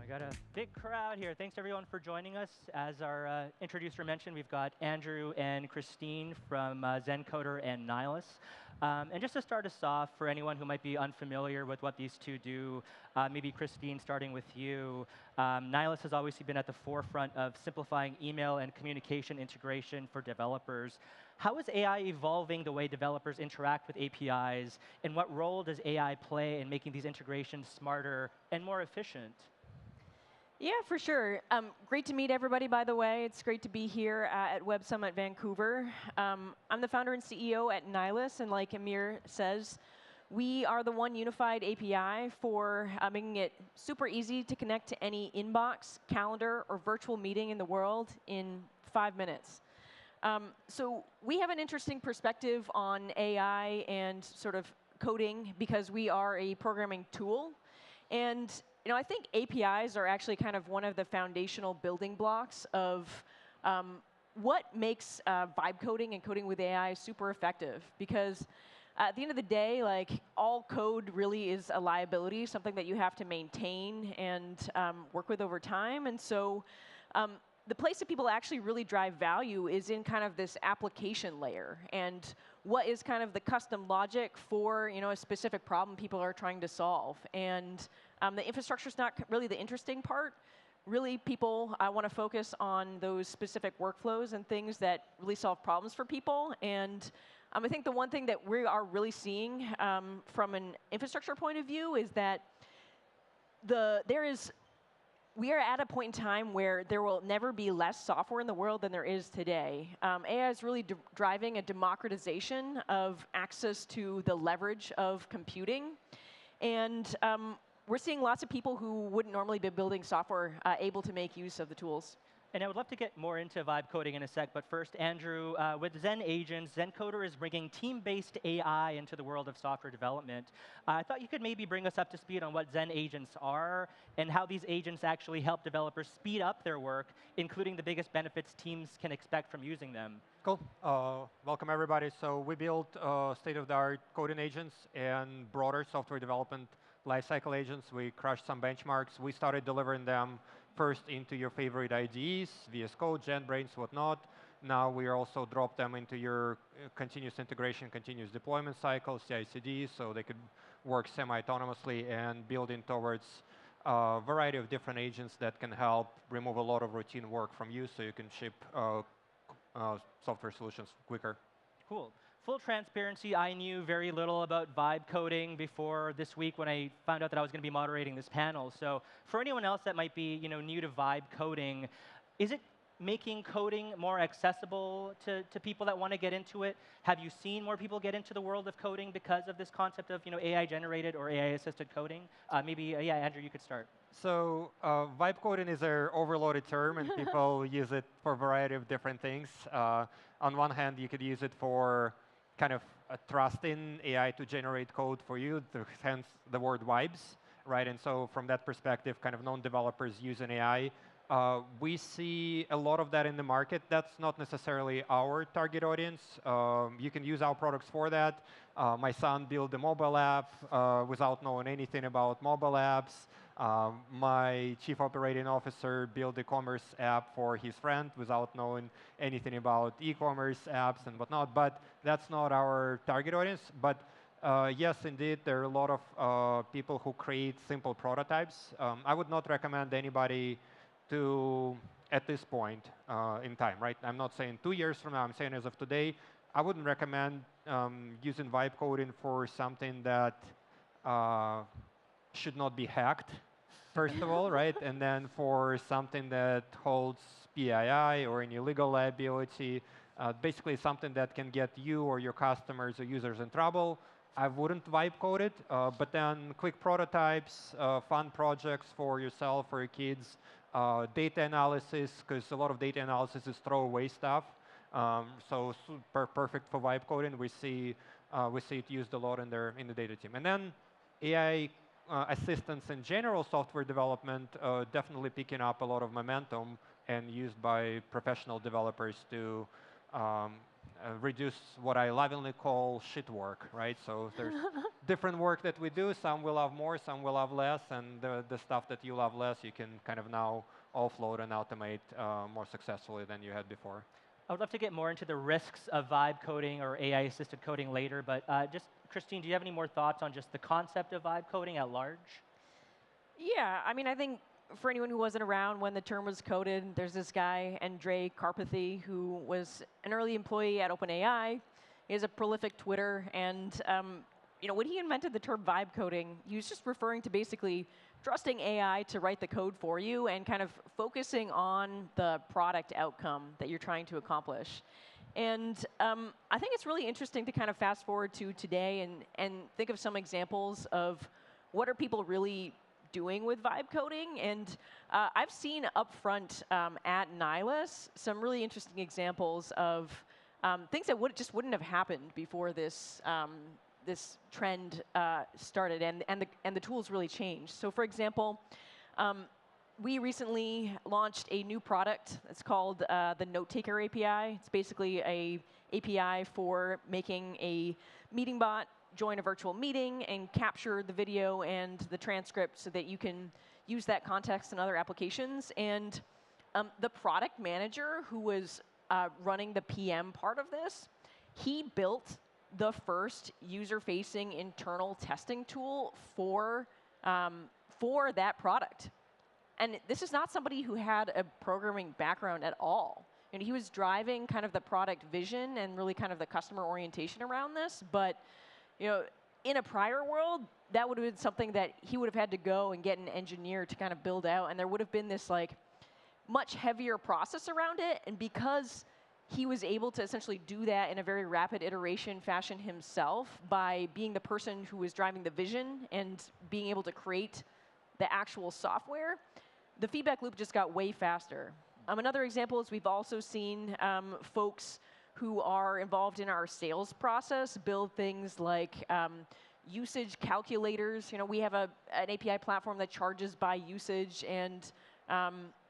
got a big crowd here. Thanks everyone for joining us. As our introducer mentioned, we've got Andrew and Christine from ZenCoder and Nylas. And just to start us off, for anyone who might be unfamiliar with what these two do, maybe Christine, starting with you, Nylas has obviously been at the forefront of simplifying email and communication integration for developers. How is AI evolving the way developers interact with APIs, and what role does AI play in making these integrations smarter and more efficient? Yeah, for sure. Great to meet everybody, by the way. It's great to be here at Web Summit Vancouver. I'm the founder and CEO at Nylas, and like Amir says, we are the one unified API for making it super easy to connect to any inbox, calendar, or virtual meeting in the world in 5 minutes. So we have an interesting perspective on AI and sort of coding because we are a programming tool. And I think APIs are actually kind of one of the foundational building blocks of what makes vibe coding and coding with AI super effective. Because at the end of the day, like, all code really is a liability, something that you have to maintain and work with over time. And so the place that people actually really drive value is in kind of this application layer. And what is kind of the custom logic for a specific problem people are trying to solve. And the infrastructure is not really the interesting part. Really, people want to focus on those specific workflows and things that really solve problems for people. And I think the one thing that we are really seeing from an infrastructure point of view is that we are at a point in time where there will never be less software in the world than there is today. AI is really driving a democratization of access to the leverage of computing. And we're seeing lots of people who wouldn't normally be building software able to make use of the tools. And I would love to get more into vibe coding in a sec, but first, Andrew, with Zen Agents, ZenCoder is bringing team-based AI into the world of software development. I thought you could maybe bring us up to speed on what Zen Agents are and how these agents actually help developers speed up their work, including the biggest benefits teams can expect from using them. Cool. Welcome, everybody. So we built state-of-the-art coding agents and broader software development lifecycle agents. We crushed some benchmarks. We started delivering them first into your favorite IDEs, VS Code, JetBrains, whatnot. Now we also drop them into your continuous integration, continuous deployment cycle, CI/CD, so they could work semi-autonomously and building towards a variety of different agents that can help remove a lot of routine work from you so you can ship software solutions quicker. Cool. Full transparency, I knew very little about vibe coding before this week when I found out that I was going to be moderating this panel. So for anyone else that might be new to vibe coding, is it making coding more accessible to people that want to get into it? Have you seen more people get into the world of coding because of this concept of AI-generated or AI-assisted coding? Yeah, Andrew, you could start. So vibe coding is an overloaded term, and people use it for a variety of different things. On one hand, you could use it for kind of trusting AI to generate code for you, hence the word vibes, right? And so from that perspective, kind of non-developers using AI. We see a lot of that in the market. That's not necessarily our target audience. You can use our products for that. My son built a mobile app without knowing anything about mobile apps. My chief operating officer built a commerce app for his friend without knowing anything about e-commerce apps and whatnot. But that's not our target audience. But yes, indeed, there are a lot of people who create simple prototypes. I would not recommend anybody to, at this point in time, right? I'm not saying 2 years from now. I'm saying as of today, I wouldn't recommend using vibe coding for something that should not be hacked, first of all, right? And then for something that holds PII or any legal liability, basically something that can get you or your customers or users in trouble, I wouldn't vibe code it. But then quick prototypes, fun projects for yourself, for your kids, data analysis, because a lot of data analysis is throwaway stuff. So super perfect for vibe coding. We see it used a lot in the data team. And then AI assistance in general software development definitely picking up a lot of momentum and used by professional developers to reduce what I lovingly call shit work, right? So there's different work that we do. Some will have more, some will have less, and the stuff that you love less, you can kind of now offload and automate more successfully than you had before. I would love to get more into the risks of vibe coding or AI-assisted coding later, but just, Christine, do you have any more thoughts on just the concept of vibe coding at large? Yeah, I mean, I think for anyone who wasn't around when the term was coded, there's this guy, Andrej Karpathy, who was an early employee at OpenAI. He has a prolific Twitter, and when he invented the term vibe coding, he was just referring to basically trusting AI to write the code for you and kind of focusing on the product outcome that you're trying to accomplish. And I think it's really interesting to kind of fast forward to today and think of some examples of what are people really doing with vibe coding. And I've seen upfront at Nylas some really interesting examples of things that just wouldn't have happened before this this trend started and the tools really changed. So for example, we recently launched a new product. It's called the Note Taker API. It's basically a API for making a meeting bot join a virtual meeting and capture the video and the transcript so that you can use that context in other applications. And the product manager who was running the PM part of this, he built the first user-facing internal testing tool for that product. And this is not somebody who had a programming background at all. And he was driving kind of the product vision and really kind of the customer orientation around this. But in a prior world, that would have been something that he would have had to go and get an engineer to kind of build out. And there would have been this much heavier process around it. And because he was able to essentially do that in a very rapid iteration fashion himself by being the person who was driving the vision and being able to create the actual software, the feedback loop just got way faster. Another example is we've also seen folks who are involved in our sales process build things like usage calculators. We have an API platform that charges by usage, and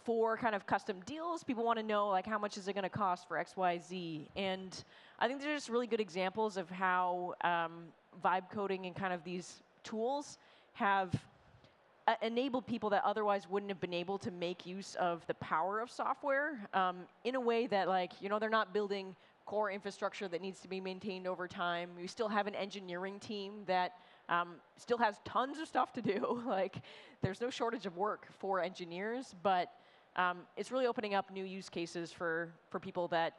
for kind of custom deals, people want to know how much is it going to cost for X, Y, Z. And I think they're just really good examples of how vibe coding and kind of these tools have enabled people that otherwise wouldn't have been able to make use of the power of software in a way that they're not building core infrastructure that needs to be maintained over time. We still have an engineering team that still has tons of stuff to do. There's no shortage of work for engineers, but it's really opening up new use cases for people that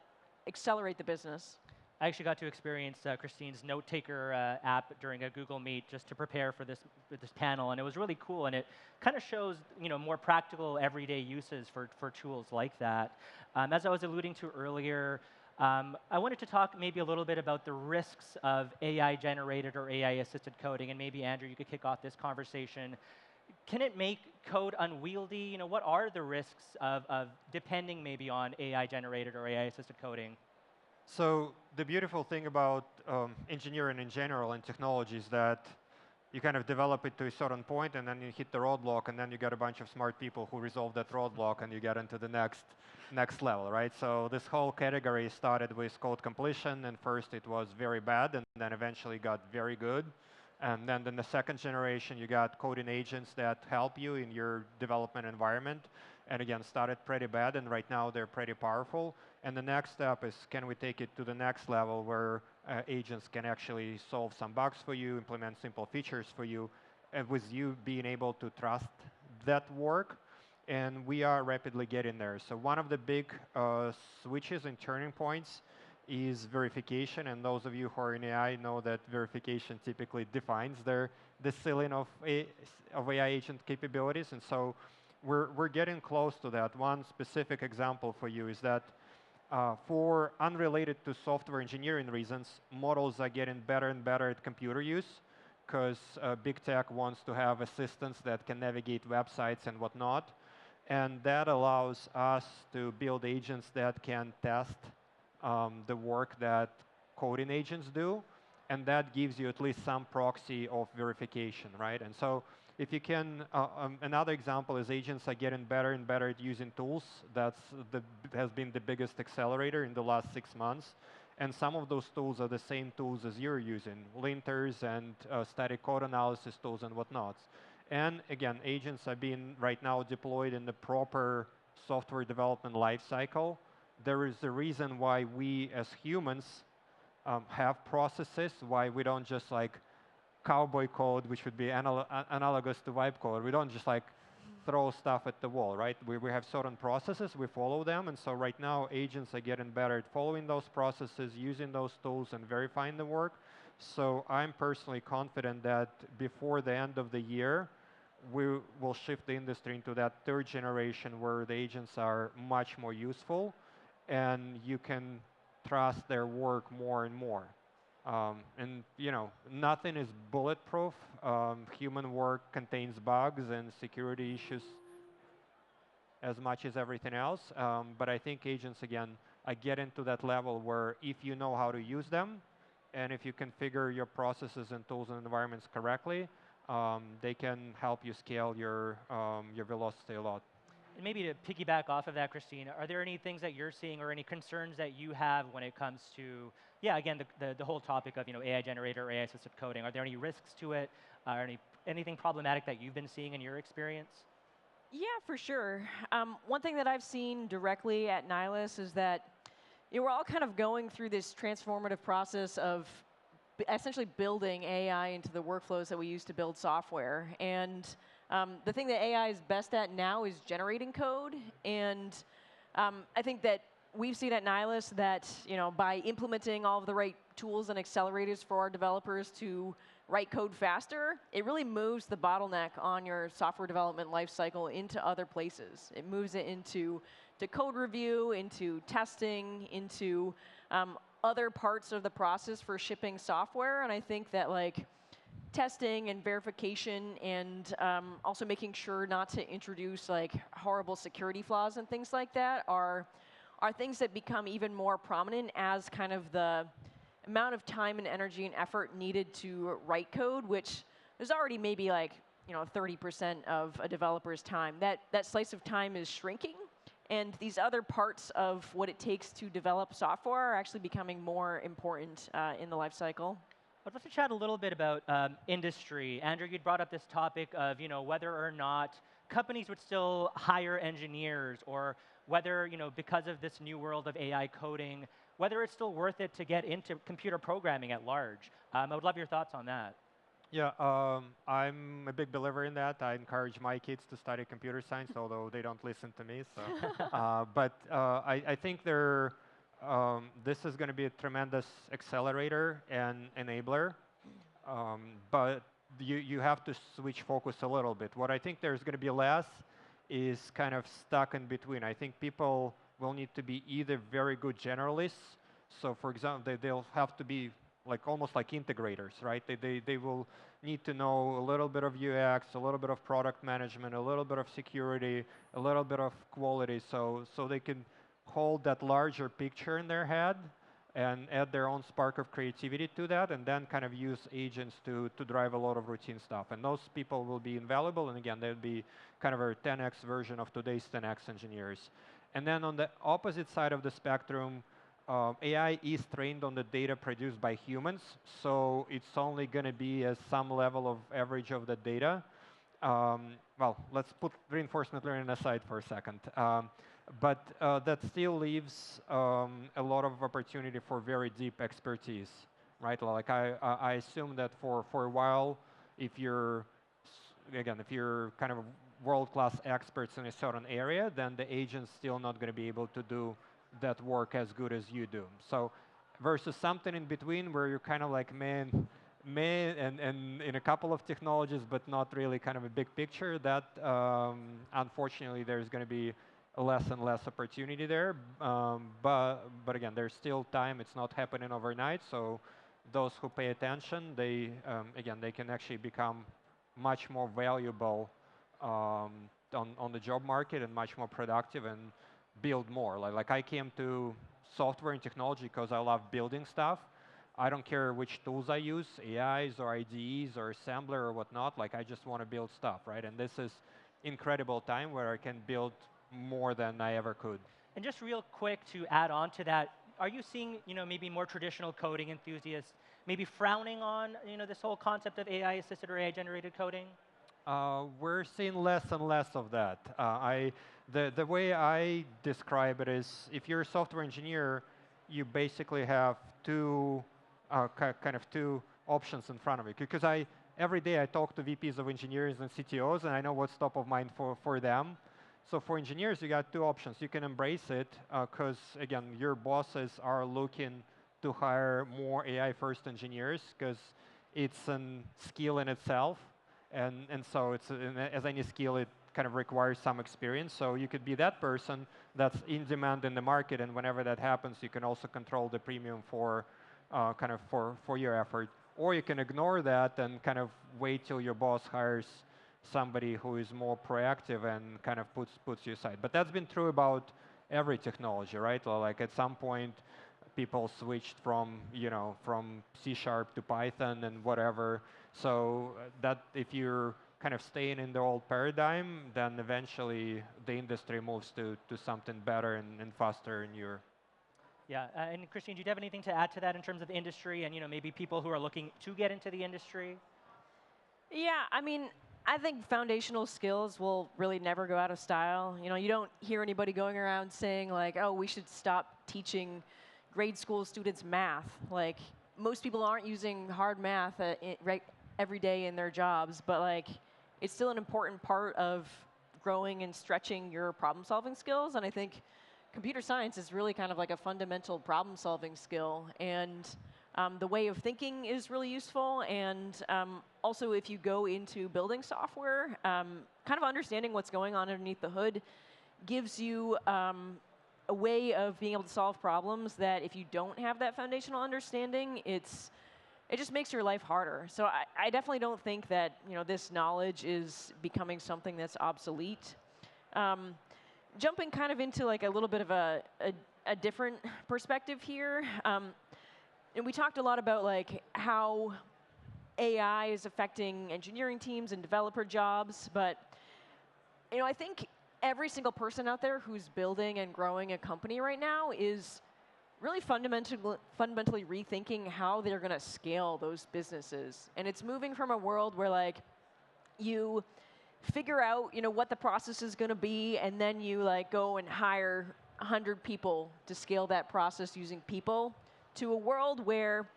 accelerate the business. I actually got to experience Christine's Note Taker app during a Google Meet just to prepare for this panel, and it was really cool. And it kind of shows more practical everyday uses for tools like that. As I was alluding to earlier, I wanted to talk maybe a little bit about the risks of AI-generated or AI-assisted coding, and maybe Andrew, you could kick off this conversation. Can it make code unwieldy? What are the risks of depending maybe on AI-generated or AI-assisted coding? So the beautiful thing about engineering in general and technology is that you kind of develop it to a certain point, and then you hit the roadblock, and then you get a bunch of smart people who resolve that roadblock, and you get into the next level, right? So this whole category started with code completion, and first it was very bad, and then eventually got very good. And then in the second generation, you got coding agents that help you in your development environment. And again, started pretty bad, and right now they're pretty powerful. And the next step is, can we take it to the next level where agents can actually solve some bugs for you, implement simple features for you, and with you being able to trust that work. And we are rapidly getting there. So one of the big switches and turning points is verification. And those of you who are in AI know that verification typically defines the ceiling of AI agent capabilities. And so we're getting close to that. One specific example for you is that for unrelated to software engineering reasons, models are getting better and better at computer use because big tech wants to have assistants that can navigate websites and whatnot. And that allows us to build agents that can test the work that coding agents do. And that gives you at least some proxy of verification, right? And so if you can, another example is agents are getting better and better at using tools. Has been the biggest accelerator in the last 6 months. And some of those tools are the same tools as you're using, linters and static code analysis tools and whatnot. And again, agents are being right now deployed in the proper software development lifecycle. There is a reason why we as humans have processes, why we don't just like cowboy code, which would be analogous to vibe code. We don't just like throw stuff at the wall, right? We have certain processes, we follow them, and so right now agents are getting better at following those processes, using those tools, and verifying the work. So I'm personally confident that before the end of the year, we will shift the industry into that third generation where the agents are much more useful, and you can trust their work more and more. And nothing is bulletproof. Human work contains bugs and security issues as much as everything else. But I think agents, again, I get into that level where if you know how to use them, and if you configure your processes and tools and environments correctly, they can help you scale your velocity a lot. And maybe to piggyback off of that, Christine, are there any things that you're seeing or any concerns that you have when it comes to, yeah, again, the whole topic of AI generator or AI assisted coding? Are there any risks to it? Anything problematic that you've been seeing in your experience? Yeah, for sure. One thing that I've seen directly at Nylas is that we're all kind of going through this transformative process of essentially building AI into the workflows that we use to build software. And the thing that AI is best at now is generating code. And I think that we've seen at Nylas that by implementing all of the right tools and accelerators for our developers to write code faster, it really moves the bottleneck on your software development lifecycle into other places. It moves it into code review, into testing, into other parts of the process for shipping software. And I think that testing and verification and also making sure not to introduce horrible security flaws and things like that are things that become even more prominent as kind of the amount of time and energy and effort needed to write code, which is already maybe 30% of a developer's time. That slice of time is shrinking, and these other parts of what it takes to develop software are actually becoming more important in the life cycle. I'd love to chat a little bit about industry. Andrew, you'd brought up this topic of whether or not companies would still hire engineers, or whether because of this new world of AI coding, whether it's still worth it to get into computer programming at large. I would love your thoughts on that. Yeah, I'm a big believer in that. I encourage my kids to study computer science, although they don't listen to me. So, but I think this is going to be a tremendous accelerator and enabler. But you have to switch focus a little bit. What I think there's going to be less is kind of stuck in between. I think people will need to be either very good generalists. So, for example, they'll have to be almost like integrators, right? They will need to know a little bit of UX, a little bit of product management, a little bit of security, a little bit of quality, so they can hold that larger picture in their head and add their own spark of creativity to that, and then kind of use agents to drive a lot of routine stuff. And those people will be invaluable, and again, they'll be kind of a 10x version of today's 10x engineers. And then on the opposite side of the spectrum, AI is trained on the data produced by humans, so it's only going to be at some level of average of the data. Well, let's put reinforcement learning aside for a second. But that still leaves a lot of opportunity for very deep expertise, right? Like I assume that for a while, if you're kind of world-class experts in a certain area, then the agent's still not going to be able to do that work as good as you do. So versus something in between where you're kind of like man and in a couple of technologies, but not really kind of a big picture, that unfortunately there's going to be less and less opportunity there. But again, there's still time. It's not happening overnight. So those who pay attention, they can actually become much more valuable on the job market and much more productive and build more. Like I came to software and technology because I love building stuff. I don't care which tools I use, AIs or IDEs or assembler or whatnot. Like I just want to build stuff, right? And this is incredible time where I can build more than I ever could. And just real quick to add on to that, are you seeing maybe more traditional coding enthusiasts maybe frowning on this whole concept of AI assisted or AI generated coding? We're seeing less and less of that. The way I describe it is, if you're a software engineer, you basically have kind of two options in front of you. Because every day I talk to VPs of engineers and CTOs, and I know what's top of mind for them. So for engineers, you got two options. You can embrace it, because again, your bosses are looking to hire more AI-first engineers, because it's a skill in itself. And so as any skill, it kind of requires some experience. So you could be that person that's in demand in the market, and whenever that happens, you can also control the premium for for your effort. Or you can ignore that and kind of wait till your boss hires somebody who is more proactive and kind of puts you aside. But that's been true about every technology, right? Like at some point, people switched from from C# to Python and whatever. So that if you're kind of staying in the old paradigm, then eventually the industry moves to something better and faster and newer. Yeah, and Christine, do you have anything to add to that in terms of industry and maybe people who are looking to get into the industry? Yeah, I mean, I think foundational skills will really never go out of style. You don't hear anybody going around saying like, oh, we should stop teaching grade school students math. Like, most people aren't using hard math every day in their jobs, but like, it's still an important part of growing and stretching your problem-solving skills. And I think computer science is really kind of like a fundamental problem-solving skill. And the way of thinking is really useful. And also, if you go into building software, kind of understanding what's going on underneath the hood gives you a way of being able to solve problems that if you don't have that foundational understanding, it just makes your life harder. So I definitely don't think that this knowledge is becoming something that's obsolete. Jumping kind of into like a little bit of a different perspective here. And we talked a lot about like how AI is affecting engineering teams and developer jobs, but I think every single person out there who's building and growing a company right now is really fundamentally rethinking how they're going to scale those businesses. And it's moving from a world where like you figure out what the process is going to be, and then you like go and hire 100 people to scale that process using people, to a world where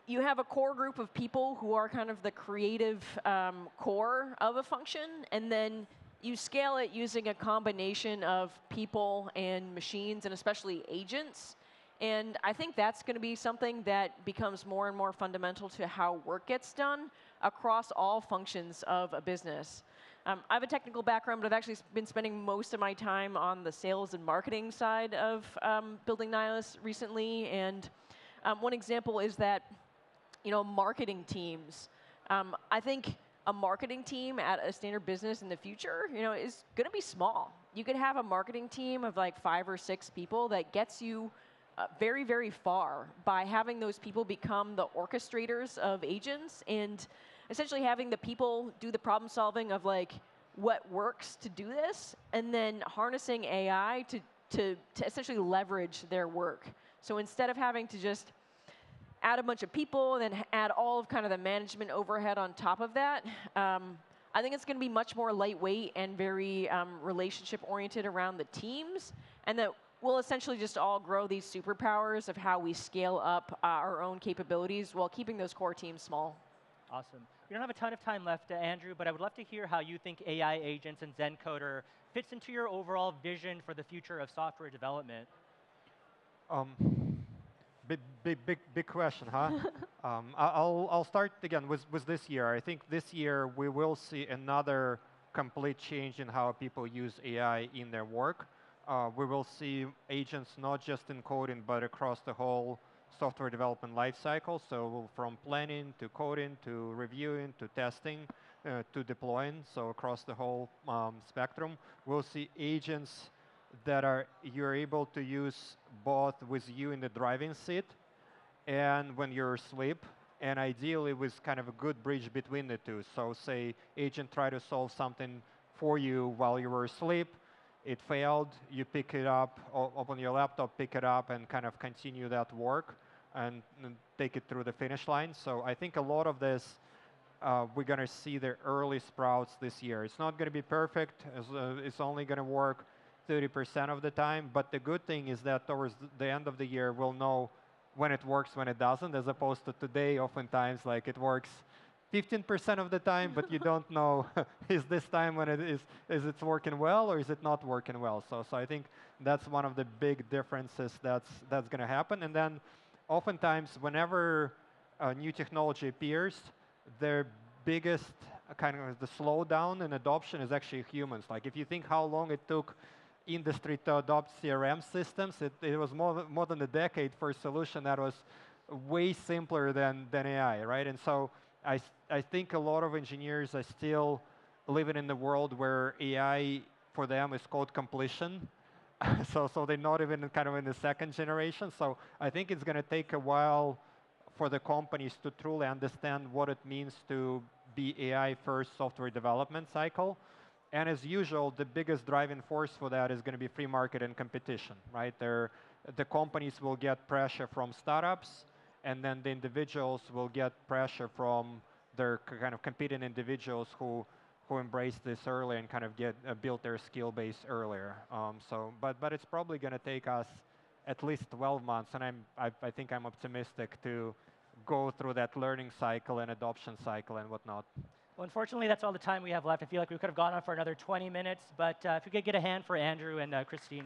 you have a core group of people who are kind of the creative core of a function, and then you scale it using a combination of people and machines, and especially agents. And I think that's going to be something that becomes more and more fundamental to how work gets done across all functions of a business. I have a technical background, but I've actually been spending most of my time on the sales and marketing side of building Nylas recently. And one example is that marketing teams. I think a marketing team at a standard business in the future is going to be small. You could have a marketing team of like 5 or 6 people that gets you very, very far by having those people become the orchestrators of agents, and essentially having the people do the problem solving of like what works to do this, and then harnessing AI to essentially leverage their work. So instead of having to just add a bunch of people and then add all of kind of the management overhead on top of that, I think it's going to be much more lightweight and very relationship oriented around the teams, and that we'll essentially just all grow these superpowers of how we scale up our own capabilities while keeping those core teams small. Awesome. We don't have a ton of time left, Andrew, but I would love to hear how you think AI agents and Zencoder fits into your overall vision for the future of software development. Big question, huh? I'll start again with this year. I think this year we will see another complete change in how people use AI in their work. We will see agents not just in coding, but across the whole software development lifecycle. So from planning to coding to reviewing to testing to deploying. So across the whole spectrum, we'll see agents that you're able to use both with you in the driving seat and when you're asleep, and ideally with kind of a good bridge between the two. So say agent try to solve something for you while you were asleep, it failed, you pick it up, open your laptop, pick it up, and kind of continue that work and take it through the finish line. So I think a lot of this, we're going to see the early sprouts this year. It's not going to be perfect. It's only going to work 30% of the time. But the good thing is that towards the end of the year, we'll know when it works, when it doesn't, as opposed to today, oftentimes, like it works 15% of the time, but you don't know, is this time when is it working well or is it not working well? So I think that's one of the big differences that's going to happen. And then oftentimes, whenever a new technology appears, their biggest kind of the slowdown in adoption is actually humans. Like if you think how long it took industry to adopt CRM systems, it was more than a decade for a solution that was way simpler than AI, right? And so I think a lot of engineers are still living in the world where AI for them is code completion. so they're not even kind of in the second generation. So I think it's going to take a while for the companies to truly understand what it means to be AI first software development cycle. And as usual, the biggest driving force for that is going to be free market and competition, right? The companies will get pressure from startups, and then the individuals will get pressure from their kind of competing individuals who embrace this early and kind of build their skill base earlier. But it's probably going to take us at least 12 months, and I think I'm optimistic to go through that learning cycle and adoption cycle and whatnot. Well, unfortunately, that's all the time we have left. I feel like we could have gone on for another 20 minutes, but if we could get a hand for Andrew and Christine.